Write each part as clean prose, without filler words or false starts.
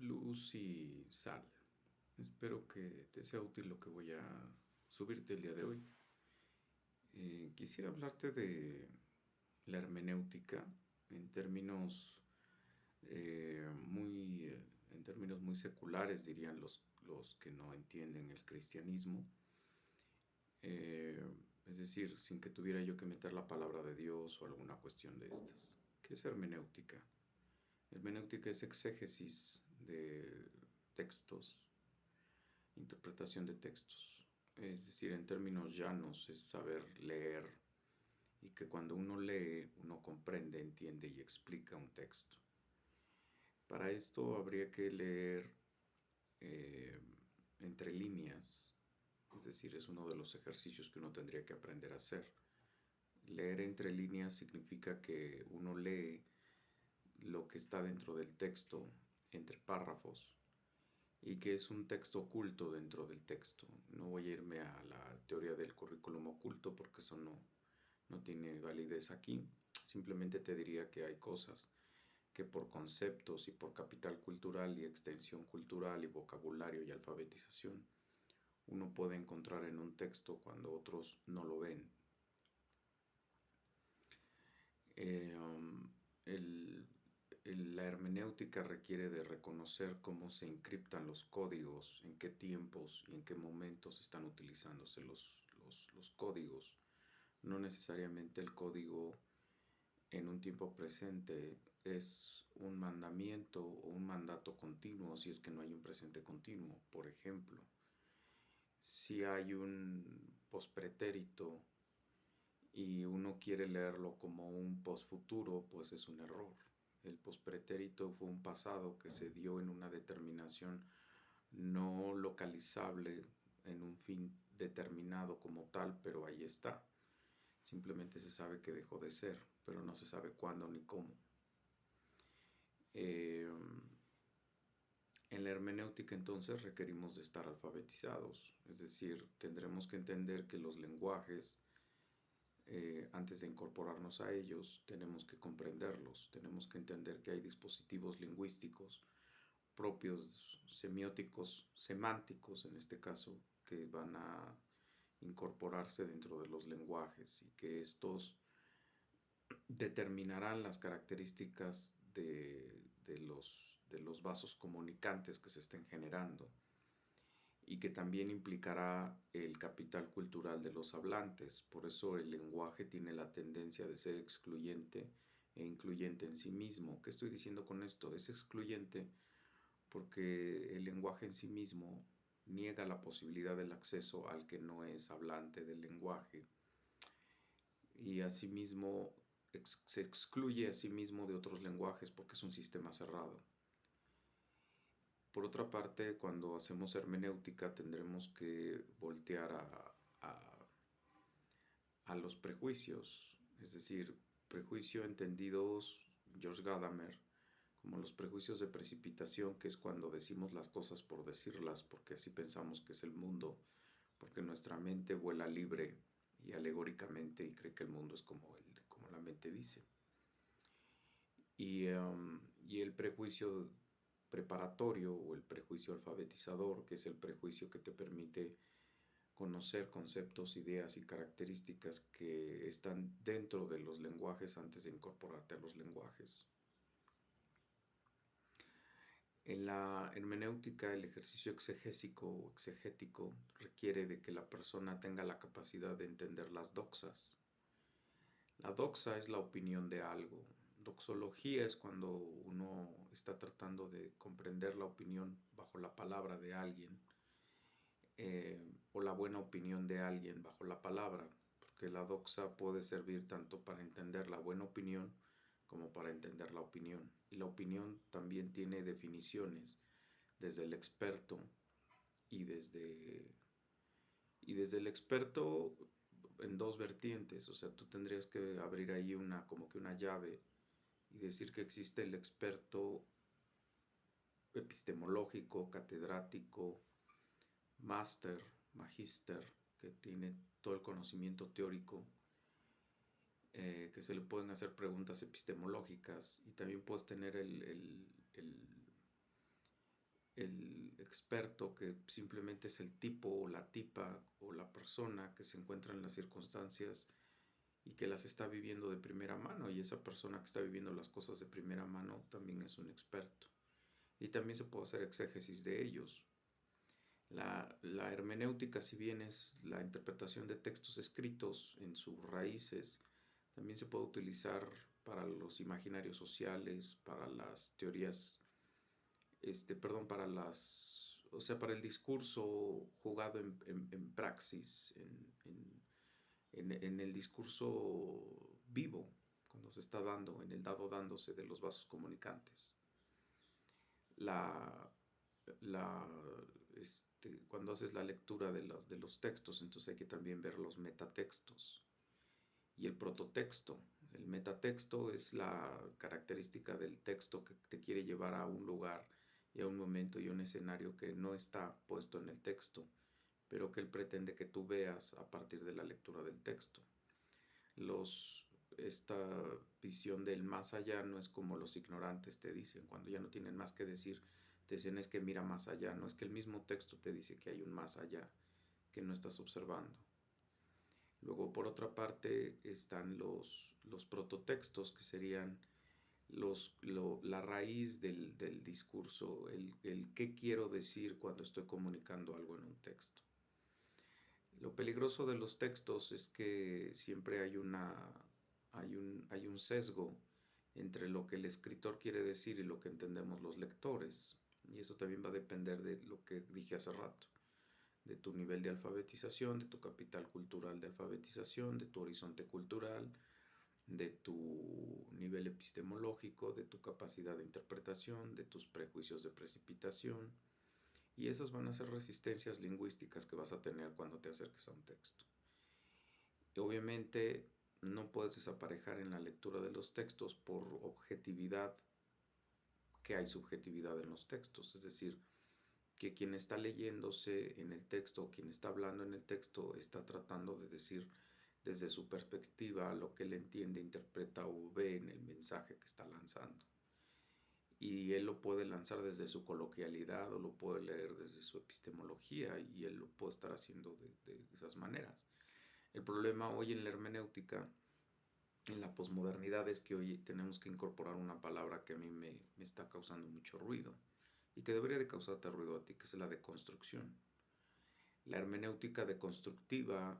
Luz y sal. Espero que te sea útil lo que voy a subirte el día de hoy. Quisiera hablarte de la hermenéutica en términos en términos muy seculares, dirían los que no entienden el cristianismo. Eh, es decir, sin que tuviera yo que meter la palabra de Dios o alguna cuestión de estas. ¿Qué es hermenéutica? Hermenéutica es exégesis de textos, interpretación de textos. Es decir, en términos llanos es saber leer y que cuando uno lee, uno comprende, entiende y explica un texto. Para esto habría que leer eh, entre líneas, es decir, es uno de los ejercicios que uno tendría que aprender a hacer. Leer entre líneas significa que uno lee lo que está dentro del texto, entre párrafos, y que es un texto oculto dentro del texto. No voy a irme a la teoría del currículum oculto porque eso no tiene validez aquí. Simplemente te diría que hay cosas que por conceptos y por capital cultural y extensión cultural y vocabulario y alfabetización uno puede encontrar en un texto cuando otros no lo ven. Eh, um, el, la hermenéutica requiere de reconocer cómo se encriptan los códigos, en qué tiempos y en qué momentos están utilizándose los códigos. No necesariamente el código en un tiempo presente es un mandamiento o un mandato continuo si es que no hay un presente continuo. Por ejemplo, si hay un pospretérito y uno quiere leerlo como un posfuturo, pues es un error. El pospretérito fue un pasado que se dio en una determinación no localizable en un fin determinado como tal, pero ahí está. Simplemente se sabe que dejó de ser, pero no se sabe cuándo ni cómo. Eh, en la hermenéutica entonces requerimos de estar alfabetizados, es decir, tendremos que entender que los lenguajes antes de incorporarnos a ellos, tenemos que comprenderlos, tenemos que entender que hay dispositivos lingüísticos propios, semióticos, semánticos en este caso, que van a incorporarse dentro de los lenguajes y que estos determinarán las características de los vasos comunicantes que se estén generando y que también implicará el capital cultural de los hablantes. Por eso el lenguaje tiene la tendencia de ser excluyente e incluyente en sí mismo. ¿Qué estoy diciendo con esto? Es excluyente porque el lenguaje en sí mismo niega la posibilidad del acceso al que no es hablante del lenguaje y asimismo se excluye a sí mismo de otros lenguajes porque es un sistema cerrado. Por otra parte, cuando hacemos hermenéutica tendremos que voltear a los prejuicios, es decir, prejuicio entendidos George Gadamer como los prejuicios de precipitación, que es cuando decimos las cosas por decirlas, porque así pensamos que es el mundo, porque nuestra mente vuela libre y alegóricamente y cree que el mundo es como la mente dice. Y el prejuicio preparatorio o el prejuicio alfabetizador, que es el prejuicio que te permite conocer conceptos, ideas y características que están dentro de los lenguajes antes de incorporarte a los lenguajes. En la hermenéutica, el ejercicio exegésico o exegético requiere de que la persona tenga la capacidad de entender las doxas. La doxa es la opinión de algo. Doxología es cuando uno está tratando de comprender la opinión bajo la palabra de alguien, o la buena opinión de alguien bajo la palabra, porque la doxa puede servir tanto para entender la buena opinión como para entender la opinión. Y la opinión también tiene definiciones desde el experto y desde el experto en dos vertientes. O sea, tú tendrías que abrir ahí como que una llave y decir que existe el experto epistemológico, catedrático, máster, magíster, que tiene todo el conocimiento teórico, que se le pueden hacer preguntas epistemológicas, y también puedes tener el experto que simplemente es el tipo o la tipa o la persona que se encuentra en las circunstancias y que las está viviendo de primera mano, y esa persona que está viviendo las cosas de primera mano también es un experto. Y también se puede hacer exégesis de ellos. La hermenéutica, si bien es la interpretación de textos escritos en sus raíces, también se puede utilizar para los imaginarios sociales, para las teorías, perdón, para o sea, para el discurso jugado en praxis, en el discurso vivo, cuando se está dando, en el dado dándose de los vasos comunicantes. La, la, cuando haces la lectura de los textos, entonces hay que también ver los metatextos y el prototexto. El metatexto es la característica del texto que te quiere llevar a un lugar y a un momento y a un escenario que no está puesto en el texto, pero que él pretende que tú veas a partir de la lectura del texto. Esta visión del más allá no es como los ignorantes te dicen, cuando ya no tienen más que decir, te dicen es que mira más allá, no es que el mismo texto te dice que hay un más allá que no estás observando. Luego, por otra parte, están los prototextos, que serían la raíz del discurso, el qué quiero decir cuando estoy comunicando algo en un texto. Lo peligroso de los textos es que siempre hay un sesgo entre lo que el escritor quiere decir y lo que entendemos los lectores. Y eso también va a depender de lo que dije hace rato, de tu nivel de alfabetización, de tu capital cultural de alfabetización, de tu horizonte cultural, de tu nivel epistemológico, de tu capacidad de interpretación, de tus prejuicios de precipitación. Y esas van a ser resistencias lingüísticas que vas a tener cuando te acerques a un texto. Y obviamente no puedes desaparejar en la lectura de los textos por objetividad, que hay subjetividad en los textos. Es decir, que quien está leyéndose en el texto o quien está hablando en el texto está tratando de decir desde su perspectiva lo que él entiende, interpreta o ve en el mensaje que está lanzando. Y él lo puede lanzar desde su coloquialidad o lo puede leer desde su epistemología, y él lo puede estar haciendo de esas maneras. El problema hoy en la hermenéutica, en la posmodernidad, es que hoy tenemos que incorporar una palabra que a mí me está causando mucho ruido y que debería de causarte ruido a ti, que es la deconstrucción. La hermenéutica deconstructiva,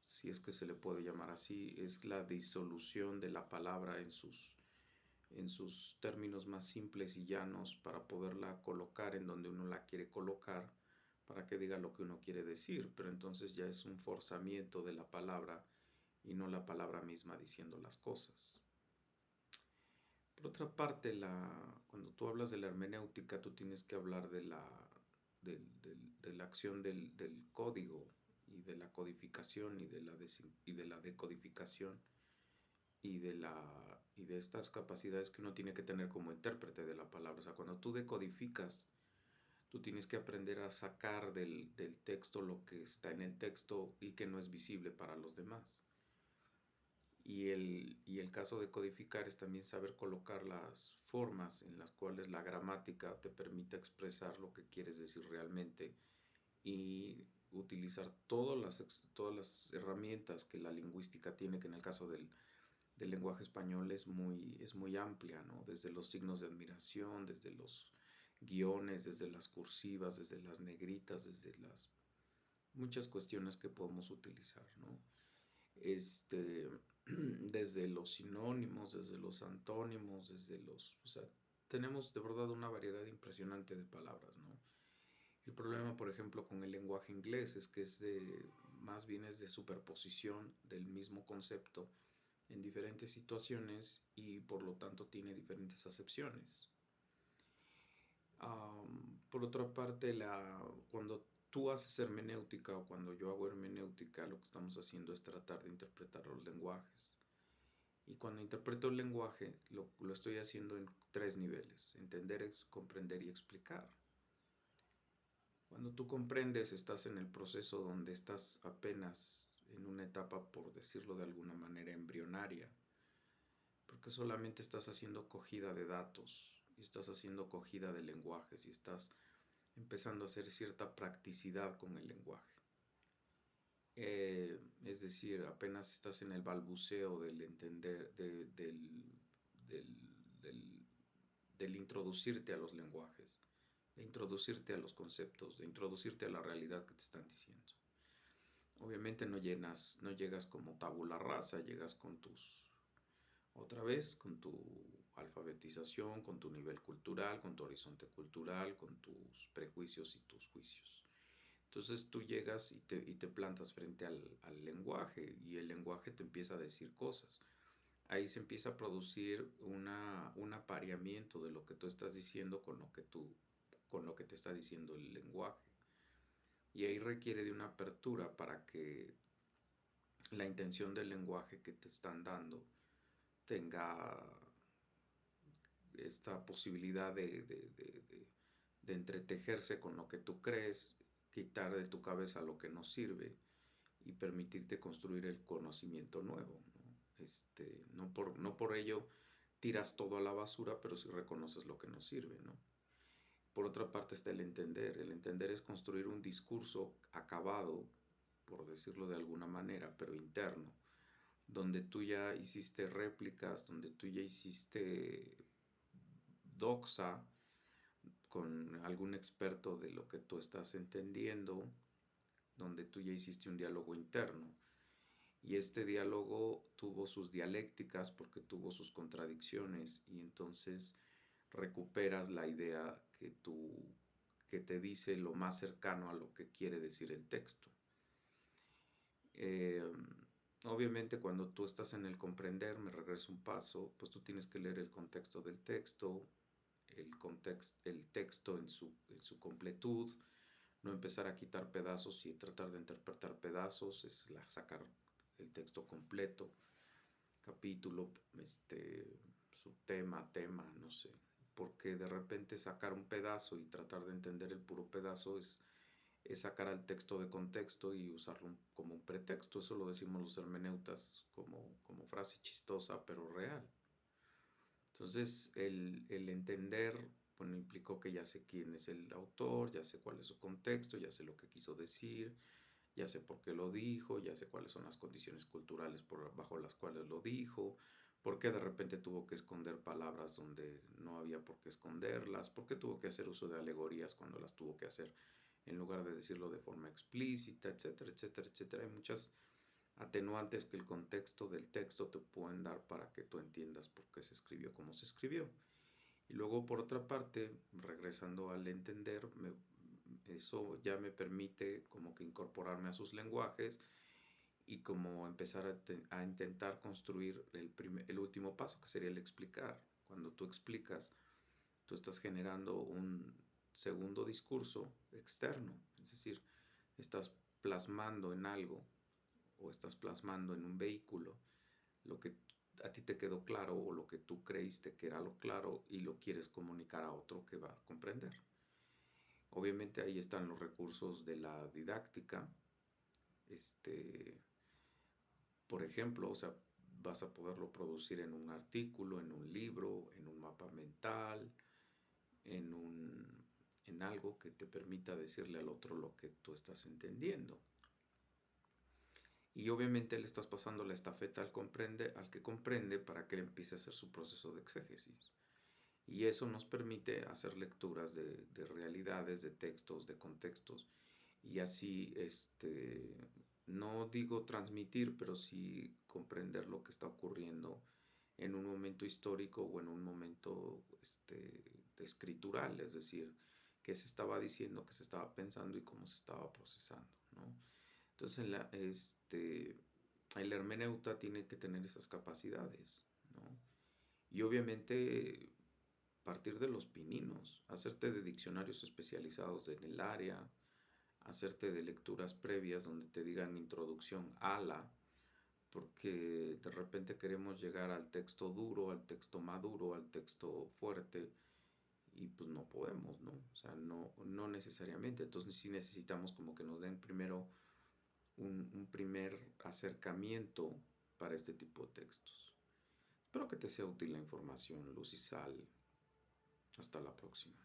si es que se le puede llamar así, es la disolución de la palabra en sus términos más simples y llanos para poderla colocar en donde uno la quiere colocar, para que diga lo que uno quiere decir, pero entonces ya es un forzamiento de la palabra y no la palabra misma diciendo las cosas. Por otra parte, cuando tú hablas de la hermenéutica, tú tienes que hablar de la acción del código y de la codificación y de la decodificación y de estas capacidades que uno tiene que tener como intérprete de la palabra. O sea, cuando tú decodificas, tú tienes que aprender a sacar del texto lo que está en el texto y que no es visible para los demás. Y el caso de codificar es también saber colocar las formas en las cuales la gramática te permite expresar lo que quieres decir realmente, y utilizar todas las herramientas que la lingüística tiene, que en el caso del lenguaje español es muy amplia, ¿no? Desde los signos de admiración, desde los guiones, desde las cursivas, desde las negritas, desde las muchas cuestiones que podemos utilizar, ¿no? Desde los sinónimos, desde los antónimos, o sea, tenemos de verdad una variedad impresionante de palabras, ¿no? El problema, por ejemplo, con el lenguaje inglés es que más bien es de superposición del mismo concepto en diferentes situaciones, y por lo tanto tiene diferentes acepciones. Por otra parte, cuando tú haces hermenéutica o cuando yo hago hermenéutica, lo que estamos haciendo es tratar de interpretar los lenguajes. Y cuando interpreto el lenguaje, lo estoy haciendo en 3 niveles: entender, comprender y explicar. Cuando tú comprendes, estás en el proceso donde estás apenas en una etapa, por decirlo de alguna manera, embrionaria, porque solamente estás haciendo cogida de datos, y estás haciendo cogida de lenguajes, y estás empezando a hacer cierta practicidad con el lenguaje. Es decir, apenas estás en el balbuceo del entender, del introducirte a los lenguajes, de introducirte a los conceptos, de introducirte a la realidad que te están diciendo. Obviamente no llegas como tabula rasa, llegas con otra vez, con tu alfabetización, con tu nivel cultural, con tu horizonte cultural, con tus prejuicios y tus juicios. Entonces tú llegas y te plantas frente al lenguaje, y el lenguaje te empieza a decir cosas. Ahí se empieza a producir un apareamiento de lo que tú estás diciendo con lo que te está diciendo el lenguaje. Y ahí requiere de una apertura para que la intención del lenguaje que te están dando tenga esta posibilidad de entretejerse con lo que tú crees, quitar de tu cabeza lo que no sirve y permitirte construir el conocimiento nuevo, ¿no? No por ello tiras todo a la basura, pero sí reconoces lo que no sirve, ¿no? Por otra parte está el entender. El entender es construir un discurso acabado, por decirlo de alguna manera, pero interno, donde tú ya hiciste réplicas, donde tú ya hiciste doxa con algún experto de lo que tú estás entendiendo, donde tú ya hiciste un diálogo interno. Y este diálogo tuvo sus dialécticas porque tuvo sus contradicciones, y entonces recuperas la idea que te dice lo más cercano a lo que quiere decir el texto. Eh, Obviamente cuando tú estás en el comprender, me regreso un paso, pues tú tienes que leer el contexto del texto, el texto en su completud, no empezar a quitar pedazos y tratar de interpretar pedazos, es sacar el texto completo, capítulo, subtema, tema, no sé, porque de repente sacar un pedazo y tratar de entender el puro pedazo es sacar al texto de contexto y usarlo como un pretexto. Eso lo decimos los hermeneutas como frase chistosa, pero real. Entonces, el entender, bueno, implicó que ya sé quién es el autor, ya sé cuál es su contexto, ya sé lo que quiso decir, ya sé por qué lo dijo, ya sé cuáles son las condiciones culturales bajo las cuales lo dijo, por qué de repente tuvo que esconder palabras donde no había por qué esconderlas, por qué tuvo que hacer uso de alegorías cuando las tuvo que hacer en lugar de decirlo de forma explícita, etcétera, etcétera, etcétera. Hay muchas atenuantes que el contexto del texto te pueden dar para que tú entiendas por qué se escribió como se escribió. Y luego, por otra parte, regresando al entender, eso ya me permite como que incorporarme a sus lenguajes y como empezar a intentar construir el último paso, que sería el explicar. Cuando tú explicas, tú estás generando un segundo discurso externo, es decir, estás plasmando en algo o estás plasmando en un vehículo lo que a ti te quedó claro o lo que tú creíste que era lo claro y lo quieres comunicar a otro que va a comprender. Obviamente ahí están los recursos de la didáctica. Por ejemplo, o sea, vas a poderlo producir en un artículo, en un libro, en un mapa mental, en algo que te permita decirle al otro lo que tú estás entendiendo. Y obviamente le estás pasando la estafeta al que comprende para que él empiece a hacer su proceso de exégesis. Y eso nos permite hacer lecturas de realidades, de textos, de contextos. Y así, no digo transmitir, pero sí comprender lo que está ocurriendo en un momento histórico o en un momento escritural, es decir, qué se estaba diciendo, qué se estaba pensando y cómo se estaba procesando, ¿no? Entonces, el hermeneuta tiene que tener esas capacidades, ¿no? Y obviamente partir de los pininos, hacerte de diccionarios especializados en el área, hacerte de lecturas previas donde te digan introducción a la, porque de repente queremos llegar al texto duro, al texto maduro, al texto fuerte, y pues no podemos, ¿no? O sea, no necesariamente. Entonces sí necesitamos como que nos den primero un primer acercamiento para este tipo de textos. Espero que te sea útil la información, Luz y Sal. Hasta la próxima.